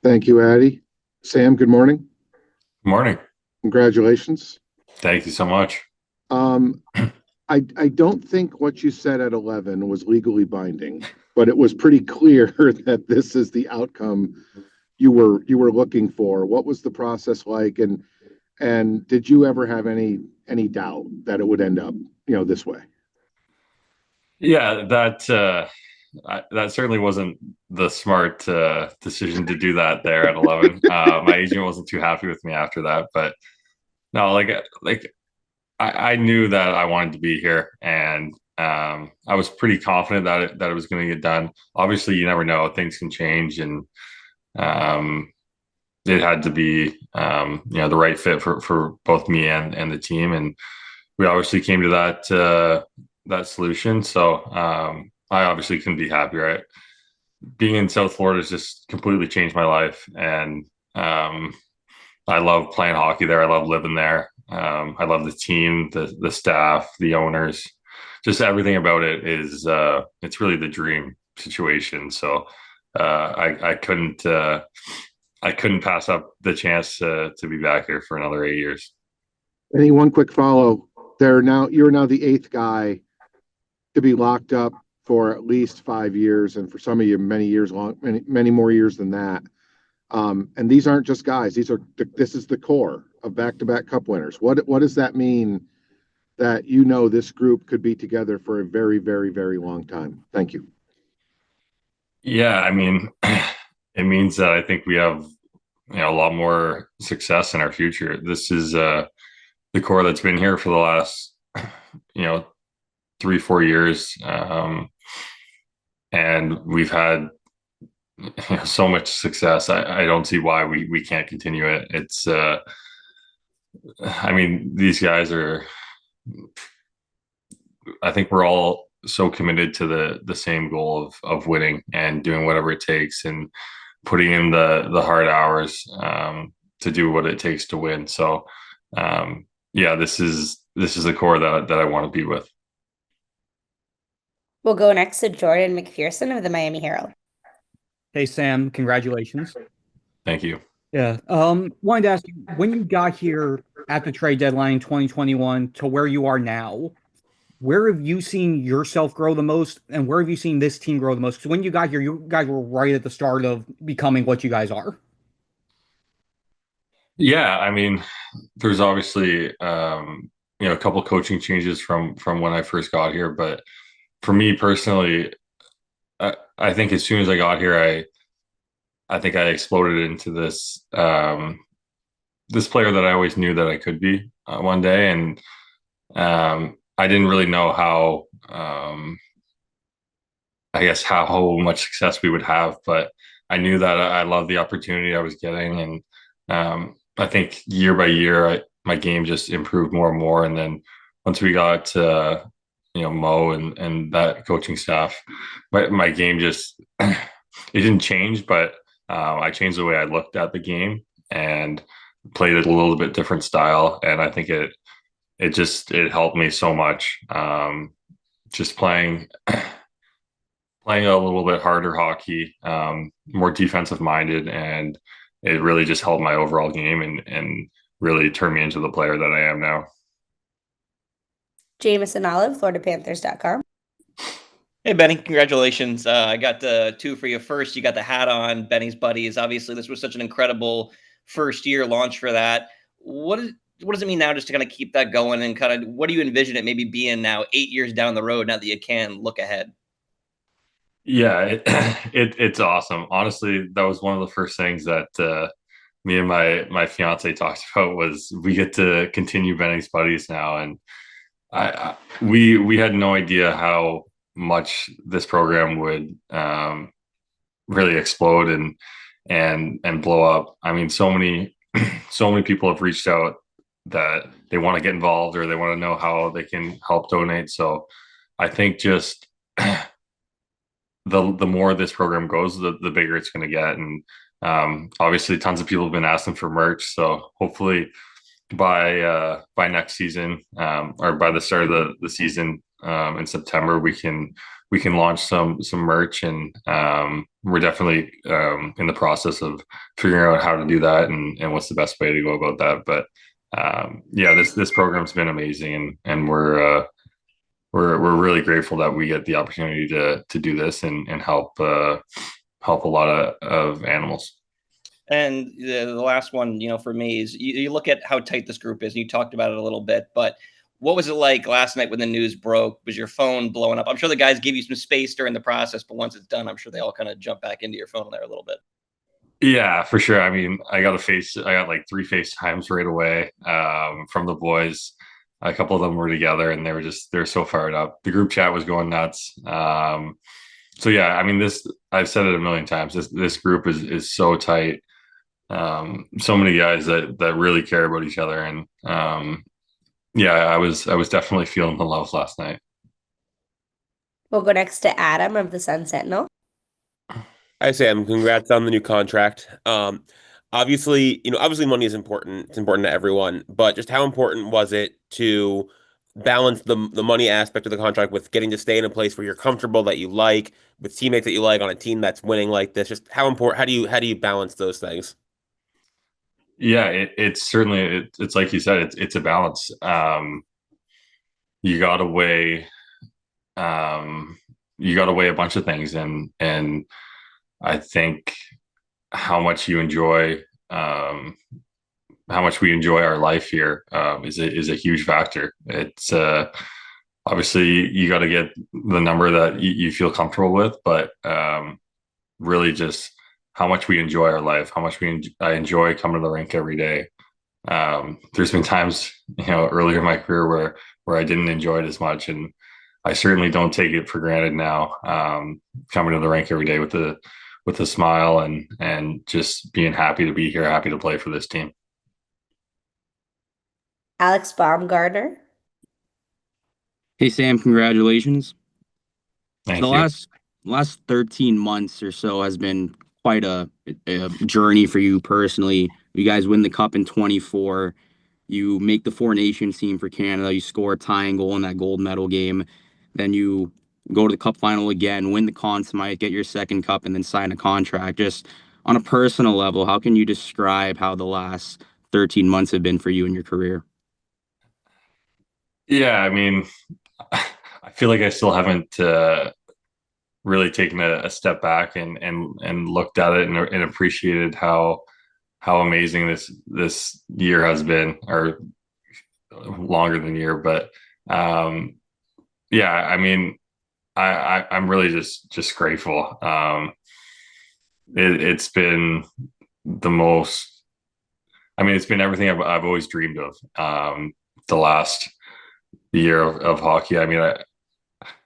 Thank you, Addie. Sam, good morning. Morning. Congratulations. Thank you so much. Um, I don't think what you said at 11 was legally binding, but it was pretty clear that this is the outcome you were looking for. What was the process like, and did you ever have any doubt that it would end up, this way? Yeah, that certainly wasn't the smart decision to do that there at 11. My agent wasn't too happy with me after that, but no, I knew that I wanted to be here, and I was pretty confident that it was going to get done. Obviously, you never know; things can change, and um, it had to be the right fit for both me and the team, and we obviously came to that solution. So I obviously couldn't be happier. Being in South Florida has just completely changed my life, and um, I love playing hockey there. I love living there. I love the team, the staff, the owners, just everything about it is it's really the dream situation. So I couldn't pass up the chance to be back here for another 8 years. Any one quick follow. You're now the eighth guy to be locked up for at least 5 years, and for some of you, many years long, many more years than that. And these aren't just guys; this is the core of back-to-back Cup winners. What does that mean that this group could be together for a very, very, very long time? Thank you. Yeah, I mean, it means that I think we have a lot more success in our future. This is the core that's been here for the last you know 3 4 years, and we've had so much success. I don't see why we can't continue it. It's I mean, these guys are. I think we're all so committed to the same goal of winning and doing whatever it takes and putting in the hard hours to do what it takes to win. So yeah, this is the core that I want to be with. We'll go next to Jordan McPherson of the Miami Herald. Hey Sam, congratulations. Thank you. Yeah. Wanted to ask you, when you got here at the trade deadline in 2021 to where you are now, where have you seen yourself grow the most, and where have you seen this team grow the most? Because when you got here, you guys were right at the start of becoming what you guys are. Yeah, I mean, there's obviously a couple coaching changes from when I first got here, but for me personally, I think as soon as I got here, I think I exploded into this player that I always knew that I could be one day, and I didn't really know how I guess how much success we would have, but I knew that I loved the opportunity I was getting, and I think year by year, my game just improved more and more. And then once we got Mo and that coaching staff, my game just it didn't change, but I changed the way I looked at the game and played it a little bit different style, and I think it helped me so much. Just playing a little bit harder hockey, more defensive minded, and it really just helped my overall game and really turned me into the player that I am now. Jameson Olive, FloridaPanthers.com. Hey, Benny, congratulations. I got two for you. First, you got the hat on, Benny's buddies. Obviously, this was such an incredible first year launch for that. What does it mean now just to kind of keep that going, and kind of what do you envision it maybe being now 8 years down the road now that you can look ahead? Yeah, it's awesome. Honestly, that was one of the first things that me and my fiance talked about was we get to continue Benny's buddies now, and we had no idea how much this program would really explode and blow up. I mean, so many so many people have reached out that they want to get involved or they want to know how they can help donate. So I think just the more this program goes, the bigger it's going to get. And obviously, tons of people have been asking for merch. So hopefully, by next season or by the start of the season in September, we can we can launch some merch, and we're definitely in the process of figuring out how to do that and what's the best way to go about that. But yeah, this program's been amazing, and we're really grateful that we get the opportunity to do this and help a lot of animals. And the last one, for me is you look at how tight this group is, and you talked about it a little bit, but what was it like last night when the news broke? Was your phone blowing up? I'm sure the guys give you some space during the process, but once it's done, I'm sure they all kind of jump back into your phone there a little bit. Yeah, for sure. I mean, I got like 3 FaceTimes right away from the boys. A couple of them were together, and they're so fired up. The group chat was going nuts. So yeah, I mean, I've said it a million times. This group is so tight. So many guys that really care about each other, and yeah, I was definitely feeling the love last night. We'll go next to Adam of the Sun Sentinel. Hi, Sam. Congrats on the new contract. Obviously money is important. It's important to everyone, but just how important was it to balance the money aspect of the contract with getting to stay in a place where you're comfortable, that you like, with teammates that you like, on a team that's winning like this? Just how do you balance those things? Yeah, it's certainly it's like you said, it's a balance. You gotta weigh a bunch of things, and I think how much we enjoy our life here is a huge factor. It's obviously you got to get the number that you feel comfortable with, but really just how much we enjoy our life, how much I enjoy coming to the rink every day. There's been times, earlier in my career where I didn't enjoy it as much, and I certainly don't take it for granted now. Coming to the rink every day with a smile and just being happy to be here, happy to play for this team. Alex Baumgartner. Hey Sam, congratulations. Thank The you. last 13 months or so has been quite a journey for you personally. You guys win the cup in 24. You make the Four Nations team for Canada. You score a tying goal in that gold medal game. Then you go to the cup final again, win the Conn Smythe, get your second cup, and then sign a contract. Just on a personal level, how can you describe how the last 13 months have been for you in your career? Yeah, I mean, I feel like I still haven't really taken a step back and looked at it and appreciated how amazing this year has been, or longer than year. But yeah, I mean, I'm really just grateful. It's been the most. I mean, it's been everything I've always dreamed of. The last year of hockey. I mean,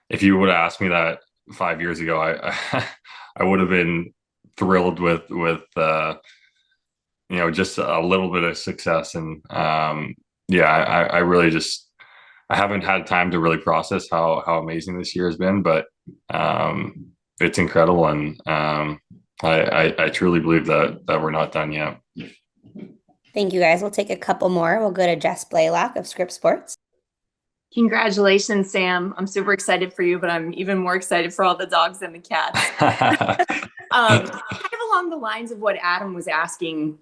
if you would have asked me that 5 years ago, I would have been thrilled with just a little bit of success. And yeah, I really I haven't had time to really process how amazing this year has been, but it's incredible, and I truly believe that we're not done yet. Thank you, guys. We'll take a couple more. We'll go to Jess Blaylock of Script Sports. Congratulations, Sam. I'm super excited for you, but I'm even more excited for all the dogs and the cats. Kind of along the lines of what Adam was asking,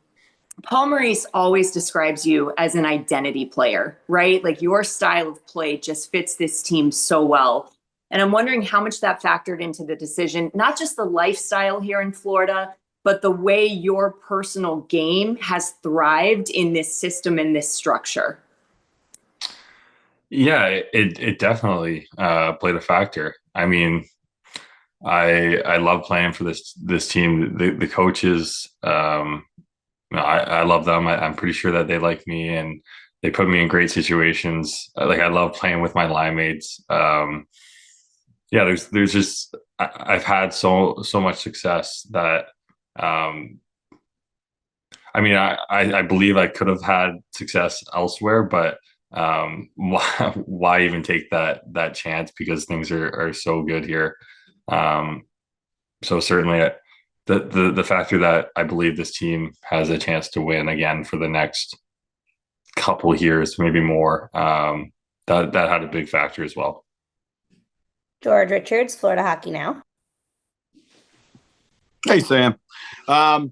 Paul Maurice always describes you as an identity player, right? Like your style of play just fits this team so well. And I'm wondering how much that factored into the decision, not just the lifestyle here in Florida, but the way your personal game has thrived in this system and this structure. Yeah, it definitely played a factor. I mean, I love playing for this team. The coaches, I love them. I'm pretty sure that they like me, and they put me in great situations. Like, I love playing with my line mates. Yeah, there's just I've had so much success that I mean, I believe I could have had success elsewhere, but why even take that chance, because things are so good here. So certainly the factor that I believe this team has a chance to win again for the next couple of years, maybe more, that had a big factor as well. George Richards, Florida Hockey Now. Hey, Sam. Yeah,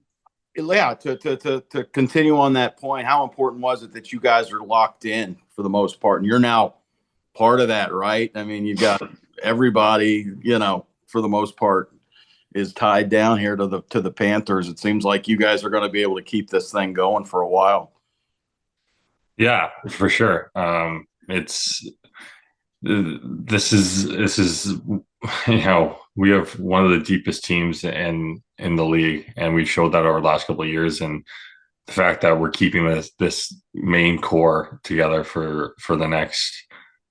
to continue on that point, how important was it that you guys are locked in for the most part? And you're now part of that, right? I mean, you've got everybody, for the most part, is tied down here to the Panthers. It seems like you guys are going to be able to keep this thing going for a while. Yeah, for sure. This is we have one of the deepest teams in the league, and we've showed that over the last couple of years. And the fact that we're keeping this main core together for the next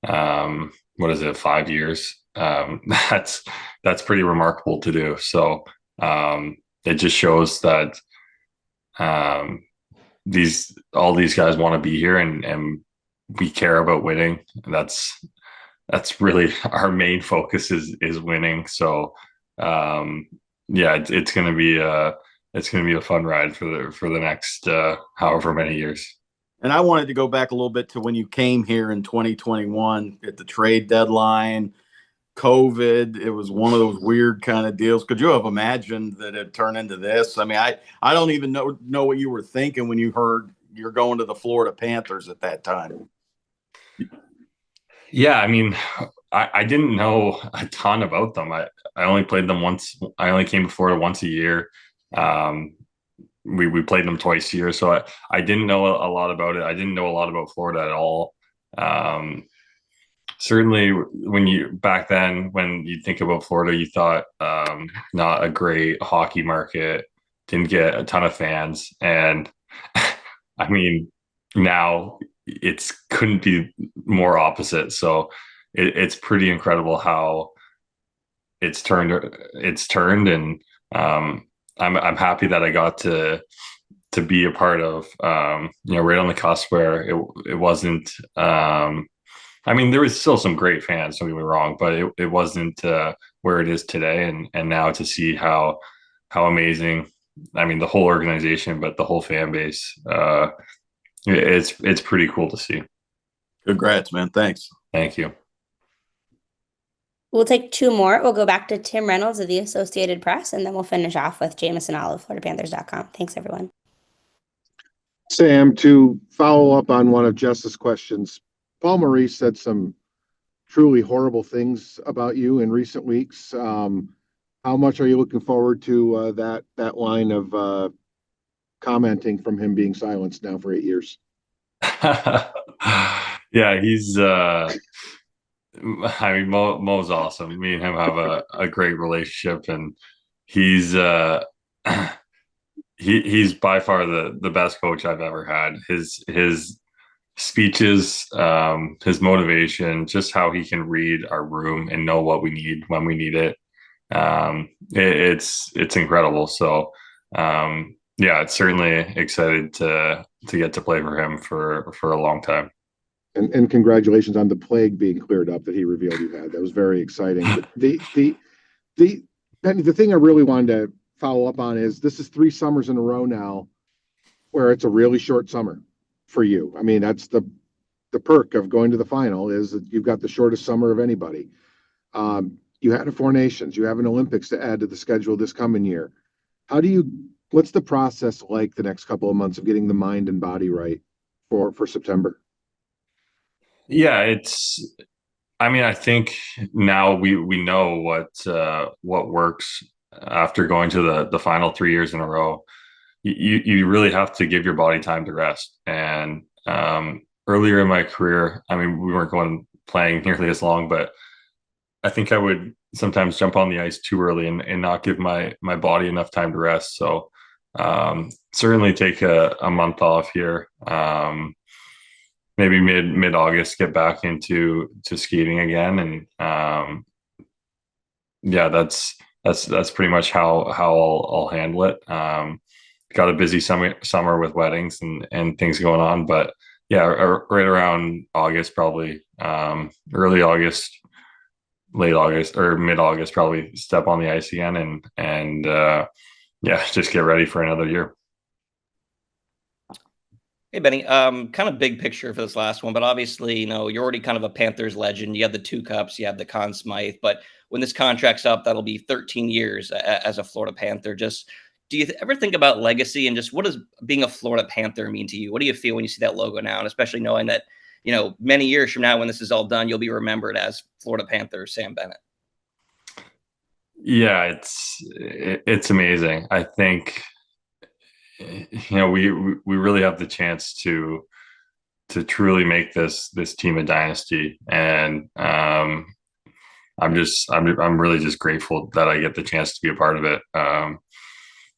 5 years, that's pretty remarkable to do. So it just shows that all these guys want to be here, and we care about winning. That's really our main focus is winning. So it's gonna be a fun ride for the next however many years. And I wanted to go back a little bit to when you came here in 2021 at the trade deadline. COVID, it was one of those weird kind of deals. Could you have imagined that it turned into this? I mean, I don't even know what you were thinking when you heard you're going to the Florida Panthers at that time. Yeah, I mean, I didn't know a ton about them. I only played them once. I only came to Florida once a year. We played them twice a year, so I didn't know a lot about it. I didn't know a lot about Florida at all. Certainly, back then, when you think about Florida, you thought not a great hockey market, didn't get a ton of fans, and I mean, now it couldn't be more opposite. So it's pretty incredible how it's turned, and I'm happy that I got to be a part of right on the cusp where it wasn't. I mean, there was still some great fans, don't get me wrong, but it wasn't where it is today, and now to see how amazing. I mean, the whole organization, but the whole fan base. It's pretty cool to see. Congrats, man. Thanks. Thank you. We'll take two more. We'll go back to Tim Reynolds of the Associated Press, and then we'll finish off with Jameson Olive, FloridaPanthers.com. Thanks, everyone. Sam, to follow up on one of Jess's questions, Paul Maurice said some truly horrible things about you in recent weeks. How much are you looking forward to that line of commenting from him being silenced now for 8 years? Yeah, he's Mo's awesome. Me and him have a great relationship, and he's he's by far the best coach I've ever had. His speeches, his motivation, just how he can read our room and know what we need when we need it. It's incredible. So it's certainly excited to get to play for him for a long time. And congratulations on the plague being cleared up that he revealed you had. That was very exciting. The thing I really wanted to follow up on is this is 3 summers in a row now where it's a really short summer for you. I mean, that's the perk of going to the final is that you've got the shortest summer of anybody. You had a Four Nations, you have an Olympics to add to the schedule this coming year. What's the process like the next couple of months of getting the mind and body right for September? Yeah, I think now we know what works after going to the final 3 years in a row. You really have to give your body time to rest. And earlier in my career, I mean, we weren't playing nearly as long, but I think I would sometimes jump on the ice too early and not give my body enough time to rest. So certainly take a month off here. Maybe mid-August, get back into skating again. And that's pretty much how I'll handle it. Got a busy summer with weddings and things going on, but yeah, right around August, probably early August, late August or mid-August, probably step on the ice again and just get ready for another year. Hey, Benny. Kind of big picture for this last one, but obviously, you're already kind of a Panthers legend. You have the 2 cups, you have the Conn Smythe, but when this contract's up, that'll be 13 years as a Florida Panther. Just do you ever think about legacy and just what does being a Florida Panther mean to you? What do you feel when you see that logo now, and especially knowing that many years from now, when this is all done, you'll be remembered as Florida Panther Sam Bennett? Yeah, it's amazing. I think we really have the chance to truly make this team a dynasty, and I'm really just grateful that I get the chance to be a part of it.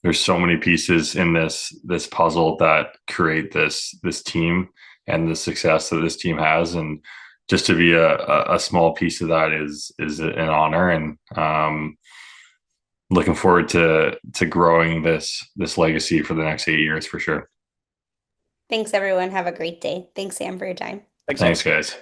There's so many pieces in this puzzle that create this team and the success that this team has, and just to be a small piece of that is an honor, and looking forward to growing this legacy for the next 8 years for sure. Thanks, everyone. Have a great day. Thanks, Sam, for your time. Thanks, guys.